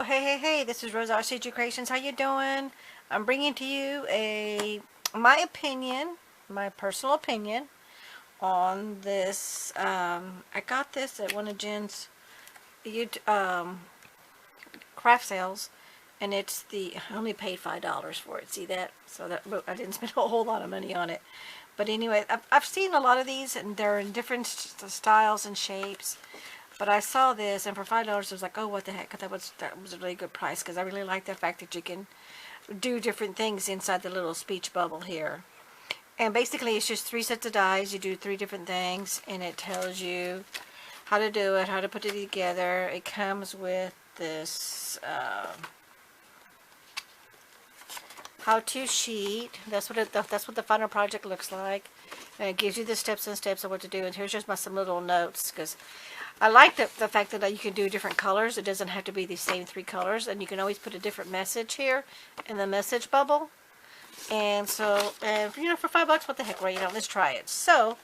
Hey, this is Rose RCG Creations. How you doing? I'm bringing to you my opinion, my personal opinion on this. I got this at one of Jen's craft sales, and I only paid $5 for it. See that? So that I didn't spend a whole lot of money on it. But anyway, I've seen a lot of these, and they're in different styles and shapes. But I saw this, and for $5, I was like, oh, what the heck? That was a really good price, because I really like the fact that you can do different things inside the little speech bubble here. And basically, it's just 3 sets of dies. You do 3 different things, and it tells you how to do it, how to put it together. It comes with this how-to sheet. That's what the final project looks like. And it gives you the steps and steps of what to do. And here's just some little notes, because I like the fact that you can do different colors. It doesn't have to be the same 3 colors, and you can always put a different message here in the message bubble. And so, for $5, what the heck, right? Let's try it. So,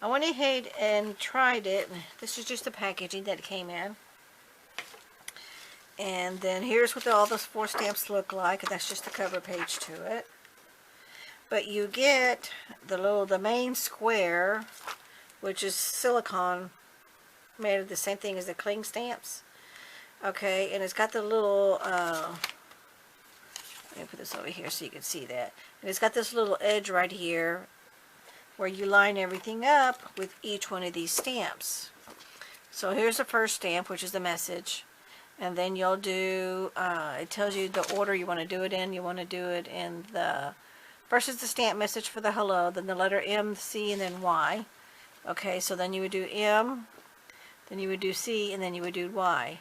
I went ahead and tried it. This is just the packaging that it came in. And then here's what all those 4 stamps look like. That's just the cover page to it. But you get the main square, which is silicone, made of the same thing as the cling stamps. Okay, and it's got the little, let me put this over here so you can see that. And it's got this little edge right here where you line everything up with each one of these stamps. So here's the first stamp, which is the message. And then you'll do, it tells you the order you want to do it in. You want to do it in first is the stamp message for the hello, then the letter M, C, and then Y. Okay, so then you would do M, then you would do C, and then you would do Y.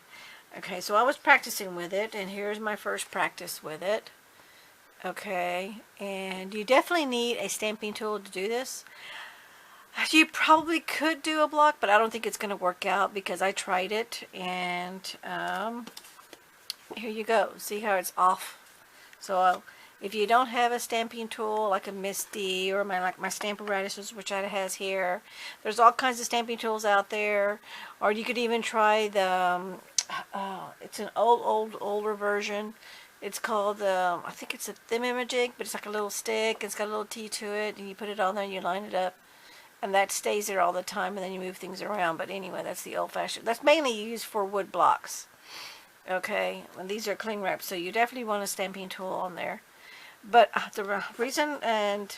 Okay, so I was practicing with it, and here's my first practice with it. Okay, and you definitely need a stamping tool to do this. You probably could do a block, but I don't think it's going to work out because I tried it, and here you go. See how it's off? So if you don't have a stamping tool like a Misty or my Stamparatuses, which it has here, there's all kinds of stamping tools out there. Or you could even try the it's an older version. It's called I think it's a Thingamajig, but it's like a little stick. It's got a little T to it, and you put it on there and you line it up, and that stays there all the time, and then you move things around. But anyway, that's the old-fashioned. That's mainly used for wood blocks. Okay, and these are cling wraps, so you definitely want a stamping tool on there. But the reason, and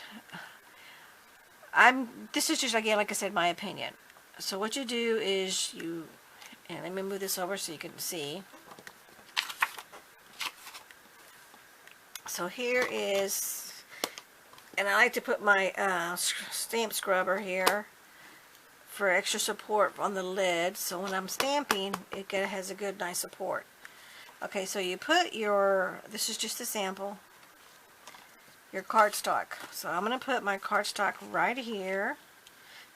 this is just, again, like I said, my opinion. So what you do is and let me move this over so you can see. So here is, and I like to put my stamp scrubber here for extra support on the lid. So when I'm stamping, it has a good, nice support. Okay, so you put this is just a sample, your cardstock. So I'm going to put my cardstock right here,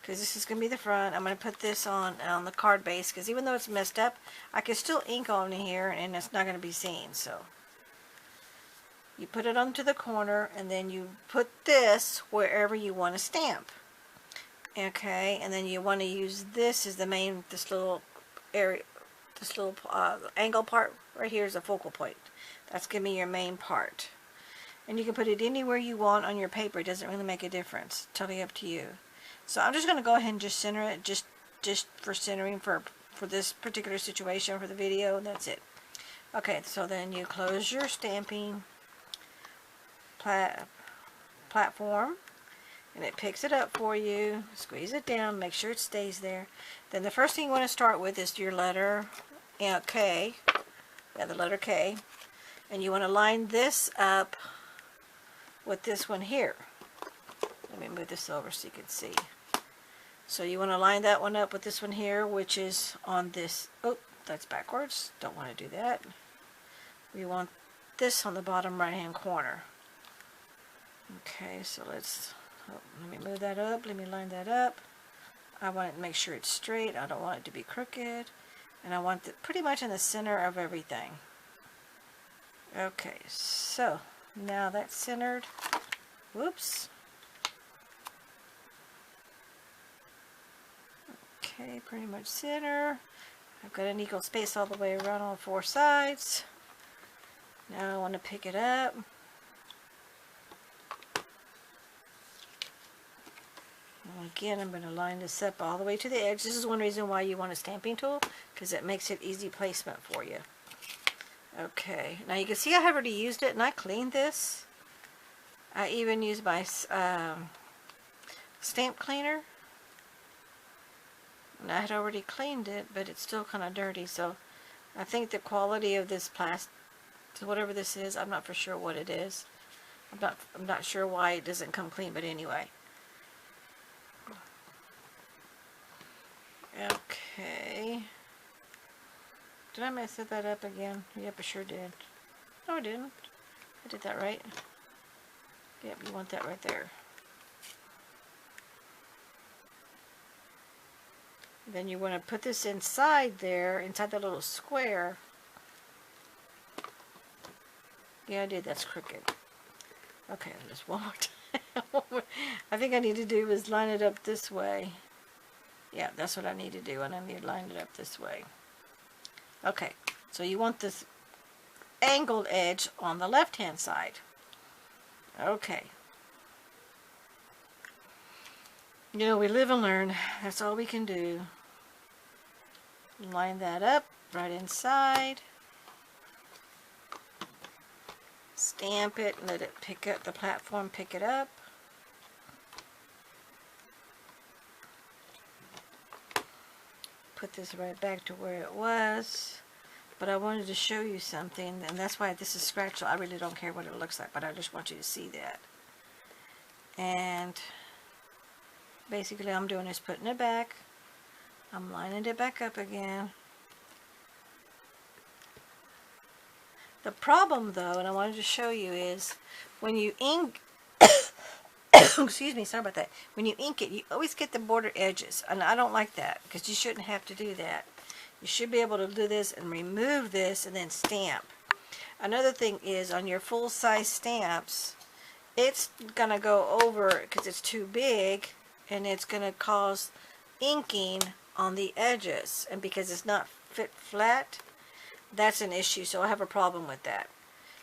because this is going to be the front. I'm going to put this on the card base, because even though it's messed up, I can still ink on here, and it's not going to be seen. So you put it onto the corner, and then you put this wherever you want to stamp. Okay, and then you want to use this as this little area, this little angle part right here is a focal point. That's going to be your main part. And you can put it anywhere you want on your paper. It doesn't really make a difference. Totally up to you. So I'm just going to go ahead and just center it, just for centering for this particular situation for the video, and that's it. Okay, so then you close your stamping platform, and it picks it up for you. Squeeze it down, make sure it stays there. Then the first thing you want to start with is your letter K. Yeah, the letter K. And you want to line this up with this one here. Let me move this over so you can see. So you want to line that one up with this one here, which is on this. Oh, that's backwards. Don't want to do that. We want this on the bottom right hand corner. Okay, so let me move that up. Let me line that up. I want it to make sure it's straight. I don't want it to be crooked. And I want it pretty much in the center of everything. Okay, so now that's centered. Whoops. Okay, pretty much center. I've got an equal space all the way around on 4 sides. Now I want to pick it up. And again, I'm going to line this up all the way to the edge. This is one reason why you want a stamping tool, because it makes it easy placement for you. Okay, now you can see I have already used it, and I cleaned this. I even used my stamp cleaner. And I had already cleaned it, but it's still kind of dirty, so I think the quality of this plastic, whatever this is, I'm not for sure what it is. I'm not sure why it doesn't come clean, but anyway. Okay. Did I mess that up again? Yep, I sure did. No, I didn't. I did that right. Yep, you want that right there. Then you want to put this inside there, inside the little square. Yeah, I did. That's crooked. Okay, just one more time. I think I need to do is line it up this way. Yeah, that's what I need to do, and I need to line it up this way. Okay, so you want this angled edge on the left-hand side. Okay. You know, we live and learn. That's all we can do. Line that up right inside. Stamp it and let it pick up the platform, pick it up. Put this right back to where it was. But I wanted to show you something, and that's why this is scratched, so I really don't care what it looks like, but I just want you to see that. And basically I'm doing is putting it back. I'm lining it back up again. The problem though, and I wanted to show you, is when you ink, excuse me, sorry about that. When you ink it, you always get the border edges, and I don't like that, because you shouldn't have to do that. You should be able to do this and remove this and then stamp. Another thing is, on your full-size stamps, it's going to go over because it's too big, and it's going to cause inking on the edges. And because it's not fit flat, that's an issue. So I have a problem with that.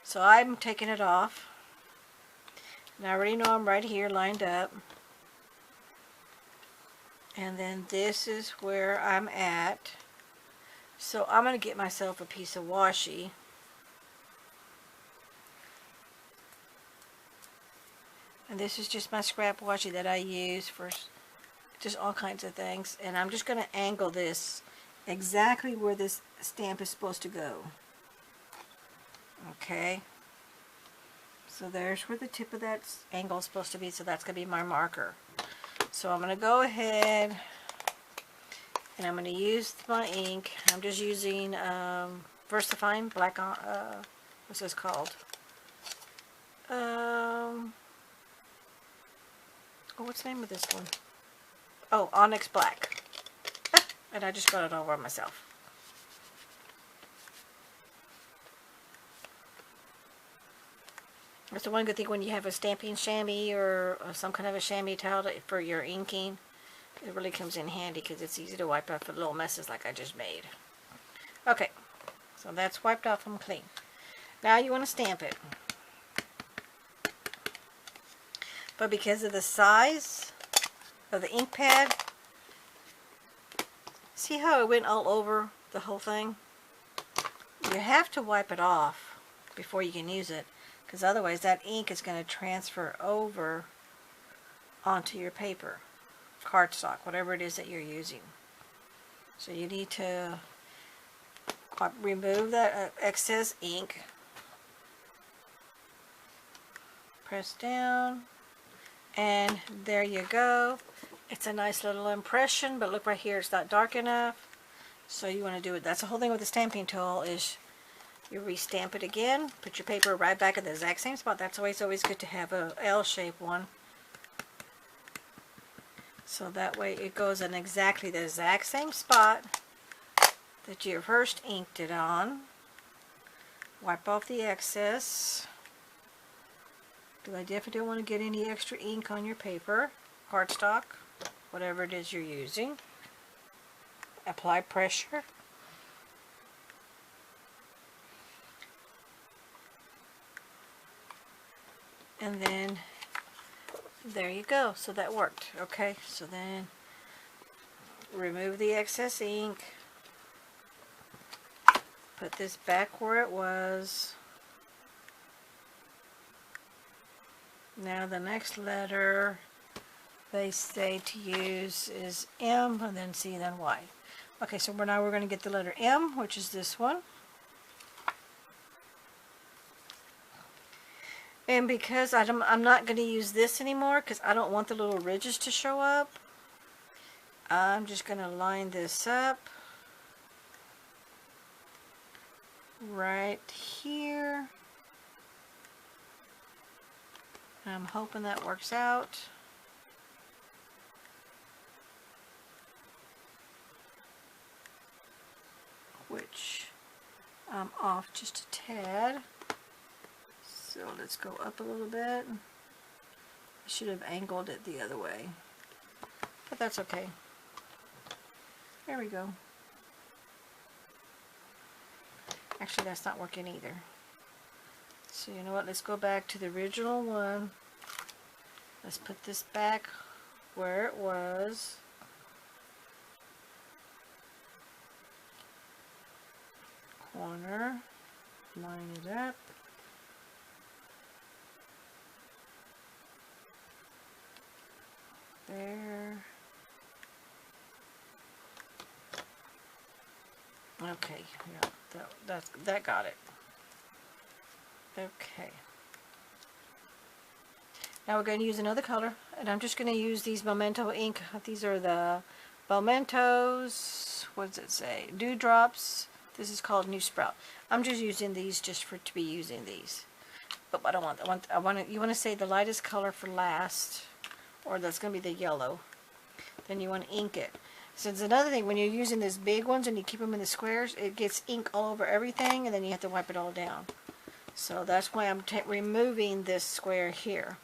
So I'm taking it off. And I already know I'm right here lined up. And then this is where I'm at. So I'm going to get myself a piece of washi. And this is just my scrap washi that I use for just all kinds of things. And I'm just going to angle this exactly where this stamp is supposed to go. Okay. So there's where the tip of that angle is supposed to be. So that's going to be my marker. So I'm going to go ahead and I'm going to use my ink. I'm just using VersaFine black, what's this called? Oh, what's the name of this one? Oh, Onyx Black. And I just got it all over myself. That's the one good thing when you have a stamping chamois or some kind of a chamois towel for your inking. It really comes in handy because it's easy to wipe off the little messes like I just made. Okay, so that's wiped off and clean. Now you want to stamp it. But because of the size of the ink pad, see how it went all over the whole thing? You have to wipe it off before you can use it, because otherwise that ink is going to transfer over onto your paper, cardstock, whatever it is that you're using. So you need to remove that excess ink, press down, and there you go. It's a nice little impression, but look right here, it's not dark enough. So you want to do it. That's the whole thing with the stamping tool, is you restamp it again, put your paper right back in the exact same spot. That's always good to have a L-shaped one. So that way it goes in exactly the exact same spot that you first inked it on. Wipe off the excess. I definitely don't want to get any extra ink on your paper, cardstock, whatever it is you're using. Apply pressure. And then there you go. So that worked. Okay, so then remove the excess ink. Put this back where it was. Now the next letter they say to use is M, and then C, and then Y. Okay, so now we're going to get the letter M, which is this one. And because I'm not going to use this anymore, because I don't want the little ridges to show up, I'm just going to line this up right here. And I'm hoping that works out. Which I'm off just a tad. So let's go up a little bit. I should have angled it the other way, but that's okay. There we go. Actually, that's not working either. So you know what, let's go back to the original one. Let's put this back where it was. Corner, line it up. There. Okay, yeah, that got it. Okay. Now we're going to use another color, and I'm just going to use these Memento ink. These are the Mementos. What does it say? Dewdrops. This is called New Sprout. I'm just using these just to be using these. But I don't want. You want to say the lightest color for last, or that's going to be the yellow. Then you want to ink it. So it's another thing, when you're using these big ones and you keep them in the squares, it gets ink all over everything, and then you have to wipe it all down. So that's why I'm removing this square here.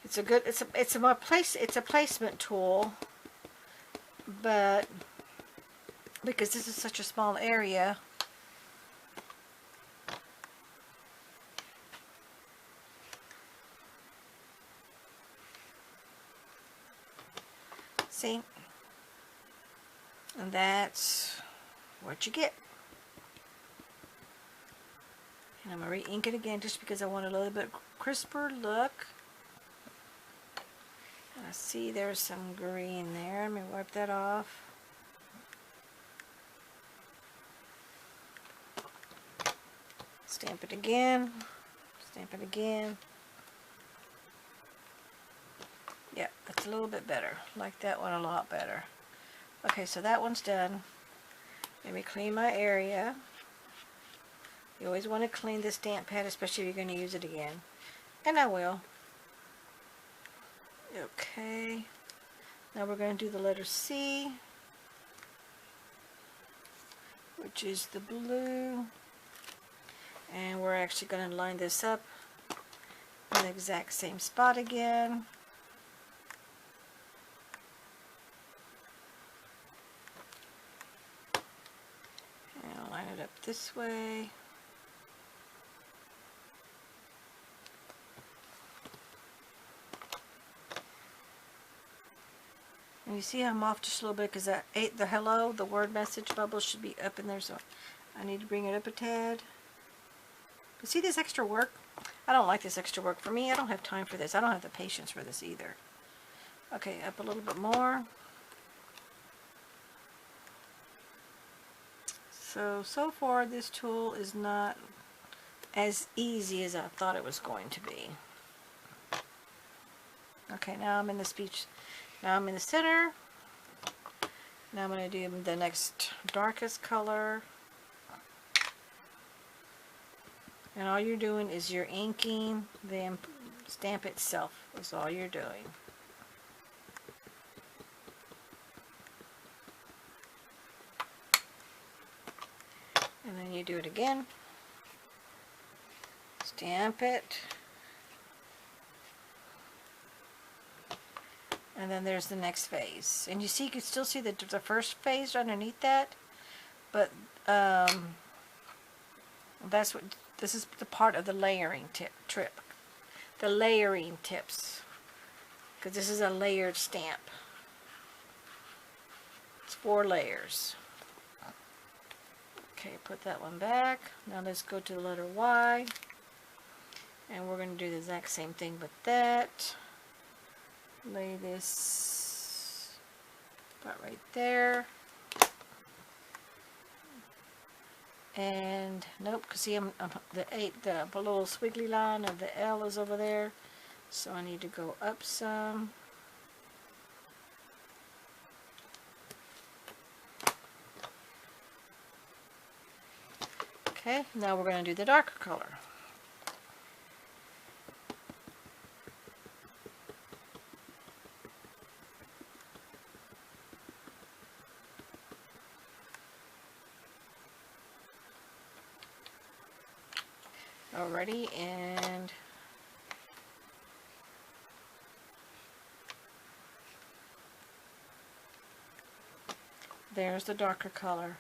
It's a placement tool, but because this is such a small area, see, and that's what you get. And I'm going to re-ink it again just because I want a little bit crisper look. And I see there's some green there. Let me wipe that off. Stamp it again. Stamp it again. Yeah, that's a little bit better. Like that one a lot better. Okay, so that one's done. Let me clean my area. You always want to clean the stamp pad, especially if you're going to use it again. And I will. Okay. Now we're going to do the letter C, which is the blue. And we're actually going to line this up in the exact same spot again. And I'll line it up this way. And you see I'm off just a little bit because the hello, the word message bubble should be up in there, so I need to bring it up a tad. But see this extra work? I don't like this extra work. For me, I don't have time for this. I don't have the patience for this either. Okay, up a little bit more. So far this tool is not as easy as I thought it was going to be. Okay, now I'm in the speech. Now I'm in the center. Now I'm going to do the next darkest color. And all you're doing is you're inking the stamp itself. That's all you're doing. And then you do it again. Stamp it. And then there's the next phase. And you see, you can still see the first phase underneath that. But that's what, this is the part of the layering trip. the layering tips, because this is a layered stamp. It's 4 layers. Okay, put that one back. Now let's go to the letter Y, and we're going to do the exact same thing with that. Lay this about right there. And nope, because see, I'm the little squiggly line of the L is over there, so I need to go up some. Okay, now we're going to do the darker color. Alrighty, and there's the darker color.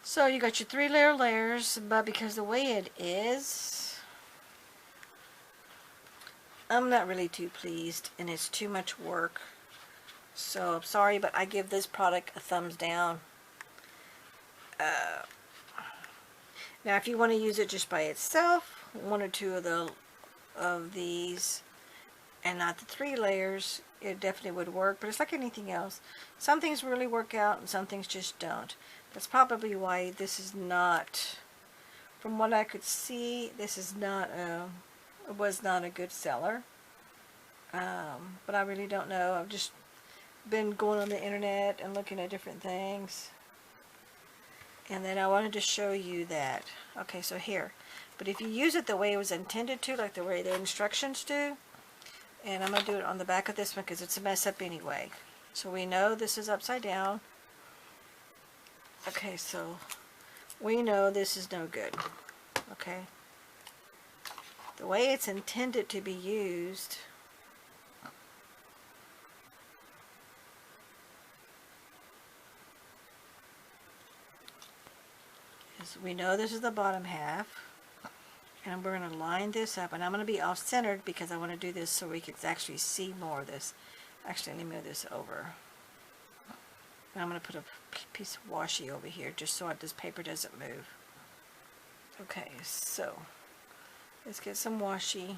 So you got your 3 layers, but because the way it is, I'm not really too pleased, and it's too much work. So I'm sorry, but I give this product a thumbs down. Now if you want to use it just by itself, 1 or 2 of these and not the 3 layers, it definitely would work. But it's like anything else, some things really work out and some things just don't. That's probably why this is not, from what I could see, this is not it was not a good seller. But I really don't know. I've just been going on the internet and looking at different things. And then I wanted to show you that. Okay, so here. But if you use it the way it was intended to, like the way the instructions do, and I'm going to do it on the back of this one because it's a mess up anyway. So we know this is upside down. Okay, so we know this is no good. Okay. The way it's intended to be used, we know this is the bottom half, and we're going to line this up, and I'm going to be off-centered because I want to do this so we can actually see more of this. Actually, let me move this over. And I'm going to put a piece of washi over here just so this paper doesn't move. Okay, so let's get some washi.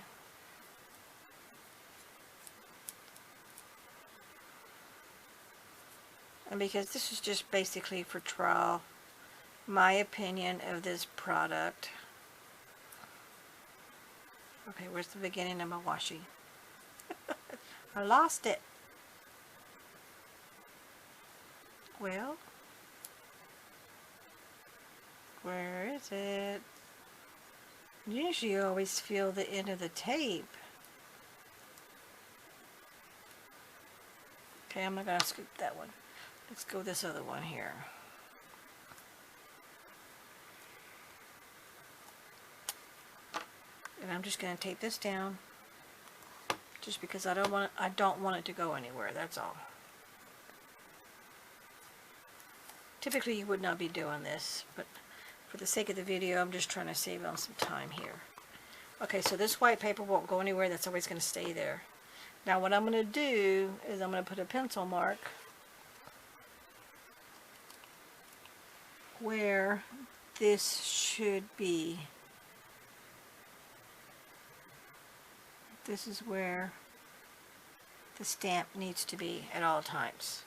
And because this is just basically for trial, my opinion of this product. Okay, where's the beginning of my washi? I lost it. Well, where is it? Usually you always feel the end of the tape. Okay, I'm not going to scoop that one. Let's go this other one here. And I'm just going to tape this down, just because I don't want it to go anywhere. That's all. Typically you would not be doing this, but for the sake of the video, I'm just trying to save on some time here. Okay, so this white paper won't go anywhere. That's always going to stay there. Now what I'm going to do is I'm going to put a pencil mark where this should be. This is where the stamp needs to be at all times.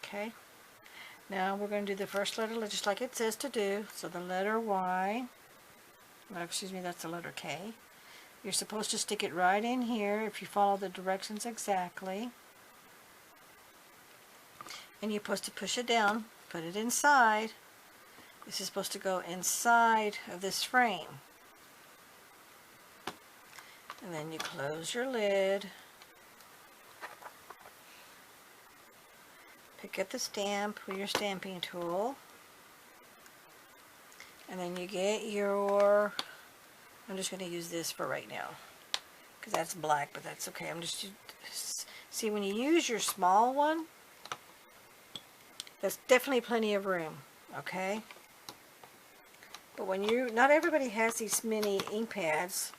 Okay, now we're going to do the first letter just like it says to do. So the letter Y, no, excuse me, that's the letter K. You're supposed to stick it right in here if you follow the directions exactly. And you're supposed to push it down, put it inside. This is supposed to go inside of this frame. And then you close your lid. Pick up the stamp with your stamping tool. And then you get your, I'm just going to use this for right now, because that's black, but that's okay. I'm just, see, when you use your small one, that's definitely plenty of room, okay? But when not everybody has these mini ink pads,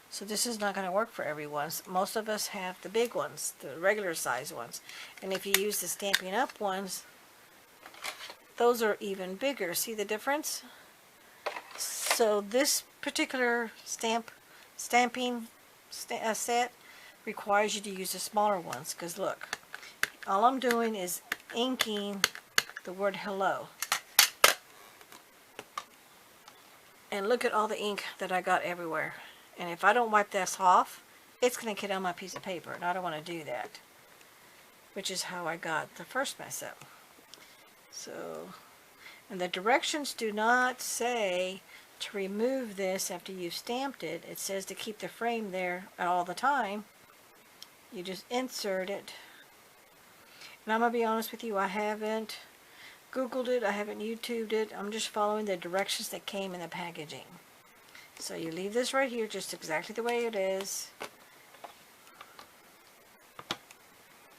so this is not going to work for everyone. Most of us have the big ones, the regular size ones. And if you use the Stampin' Up! Ones, those are even bigger. See the difference? So this particular stamping set requires you to use the smaller ones, because look, all I'm doing is inking the word hello. And look at all the ink that I got everywhere. And if I don't wipe this off, it's going to get on my piece of paper, and I don't want to do that. Which is how I got the first mess up. So, and the directions do not say to remove this after you've stamped it. It says to keep the frame there all the time. You just insert it. And I'm going to be honest with you, I haven't Googled it, I haven't YouTubed it. I'm just following the directions that came in the packaging. So you leave this right here just exactly the way it is.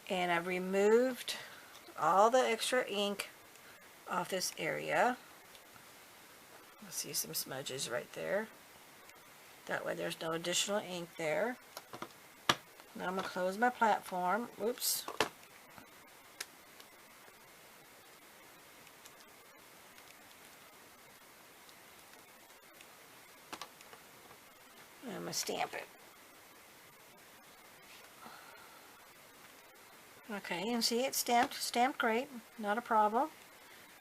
And I've removed all the extra ink off this area. I see some smudges right there. That way there's no additional ink there. Now I'm going to close my platform. Oops. I'm going to stamp it. Okay, and see it's stamped great, not a problem.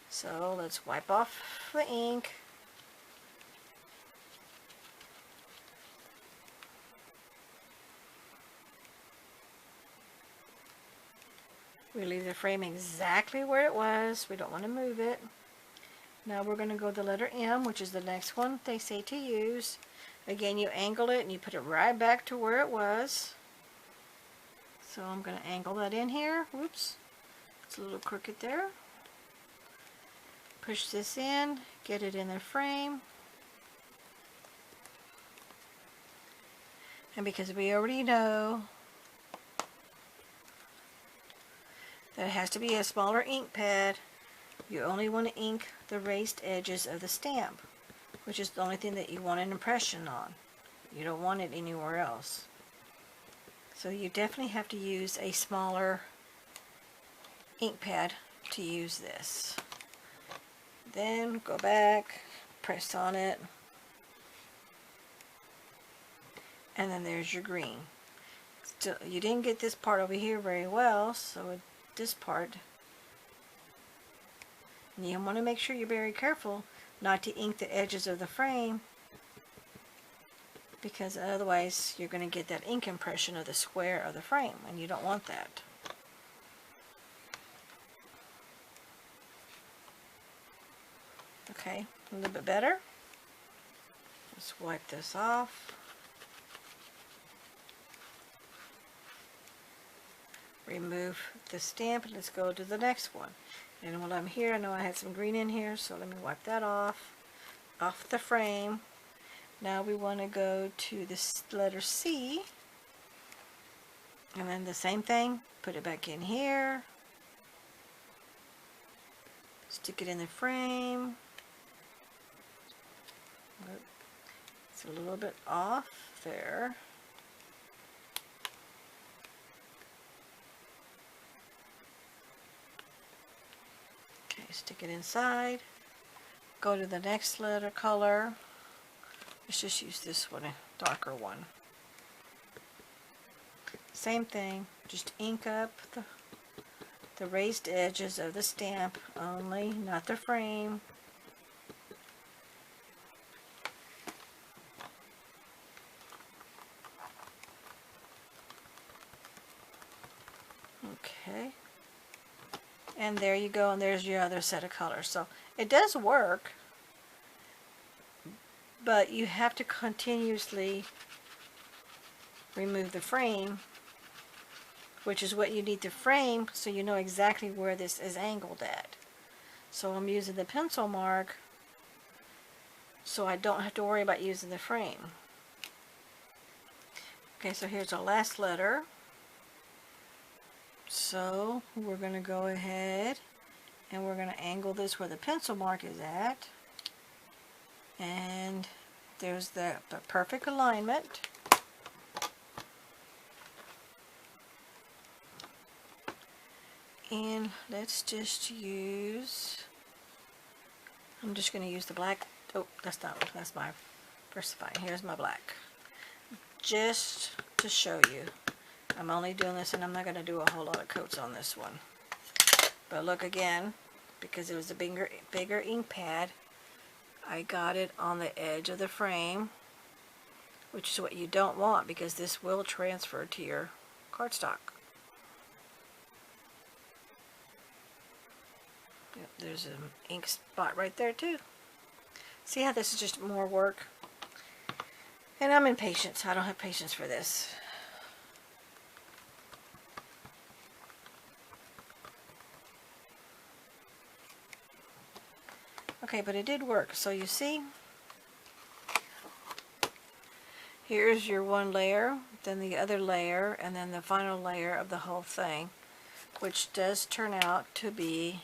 So let's wipe off the ink. We leave the frame exactly where it was. We don't want to move it. Now we're going to go to the letter M, which is the next one they say to use. Again, you angle it and you put it right back to where it was. So I'm going to angle that in here. Whoops. It's a little crooked there. Push this in, get it in the frame. And because we already know that it has to be a smaller ink pad, you only want to ink the raised edges of the stamp, which is the only thing that you want an impression on. You don't want it anywhere else. So you definitely have to use a smaller ink pad to use this. Then go back, press on it, and then there's your green. Still, you didn't get this part over here very well, so this part, and you want to make sure you're very careful not to ink the edges of the frame, because otherwise you're going to get that ink impression of the square of the frame, and you don't want that. Okay, a little bit better. Let's wipe this off. Remove the stamp, and let's go to the next one. And while I'm here, I know I had some green in here, so let me wipe that off the frame. Now we want to go to this letter C, and then the same thing, put it back in here, stick it in the frame. It's a little bit off there. Okay, stick it inside. Go to the next letter color. Let's just use this one, a darker one. Same thing, just ink up the raised edges of the stamp only, not the frame. Okay. And there you go, and there's your other set of colors. So it does work, but you have to continuously remove the frame, which is what you need to frame so you know exactly where this is angled at. So I'm using the pencil mark so I don't have to worry about using the frame. Okay, so here's our last letter. So we're going to go ahead and we're going to angle this where the pencil mark is at. And there's the perfect alignment. And let's just use, I'm just going to use the black. Oh, that's my versifying. Here's my black. Just to show you. I'm only doing this, and I'm not going to do a whole lot of coats on this one. But look again, because it was a bigger ink pad, I got it on the edge of the frame, which is what you don't want, because this will transfer to your cardstock. Yep, there's an ink spot right there too. See how this is just more work? And I'm impatient, so I don't have patience for this. Okay, but it did work. So you see, here's your one layer, then the other layer, and then the final layer of the whole thing, which does turn out to be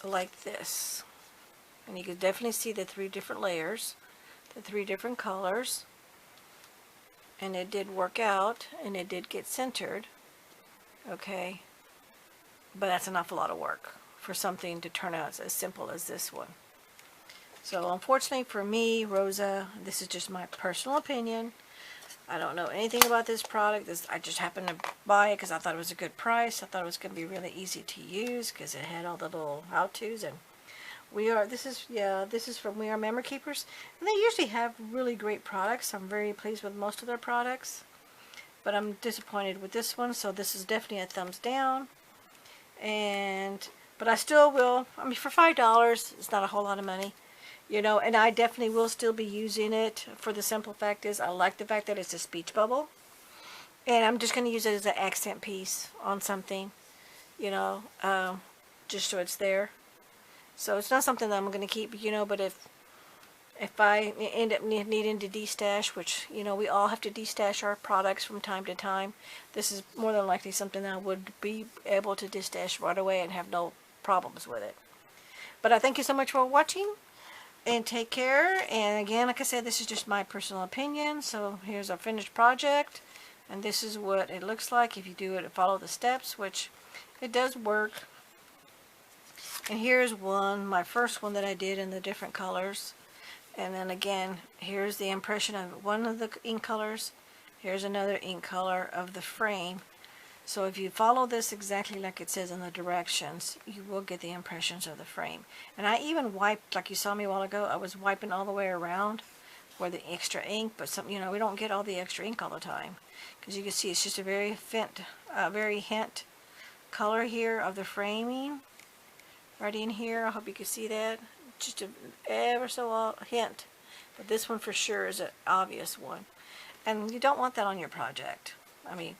like this. And you can definitely see the 3 different layers, the 3 different colors, and it did work out, and it did get centered. Okay, but that's an awful lot of work for something to turn out as simple as this one. So unfortunately for me, Rosa, this is just my personal opinion. I don't know anything about this product. I just happened to buy it because I thought it was a good price. I thought it was going to be really easy to use because it had all the little how-tos. And this is from We Are Memory Keepers. And they usually have really great products. I'm very pleased with most of their products. But I'm disappointed with this one. So this is definitely a thumbs down. But I still will. I mean, for $5, it's not a whole lot of money. You know, and I definitely will still be using it, for the simple fact is I like the fact that it's a speech bubble. And I'm just going to use it as an accent piece on something, you know, just so it's there. So it's not something that I'm going to keep, you know, but if I end up needing to destash, which, you know, we all have to destash our products from time to time, this is more than likely something that I would be able to destash right away and have no problems with it. But I thank you so much for watching. And take care. And again, like I said, this is just my personal opinion. So here's our finished project. And this is what it looks like if you do it and follow the steps, which it does work. And here's my first one that I did in the different colors. And then again, here's the impression of one of the ink colors. Here's another ink color of the frame. So if you follow this exactly like it says in the directions, you will get the impressions of the frame. And I even wiped, like you saw me a while ago, I was wiping all the way around for the extra ink, but you know, we don't get all the extra ink all the time. Because you can see it's just a very hint color here of the framing. Right in here, I hope you can see that. Just a ever so hint. But this one for sure is an obvious one. And you don't want that on your project. I mean,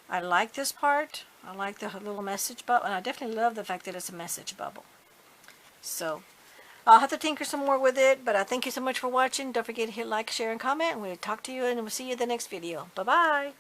I like this part. I like the little message bubble, and I definitely love the fact that it's a message bubble. So, I'll have to tinker some more with it, but I thank you so much for watching. Don't forget to hit like, share, and comment, and we'll talk to you, and we'll see you in the next video. Bye-bye!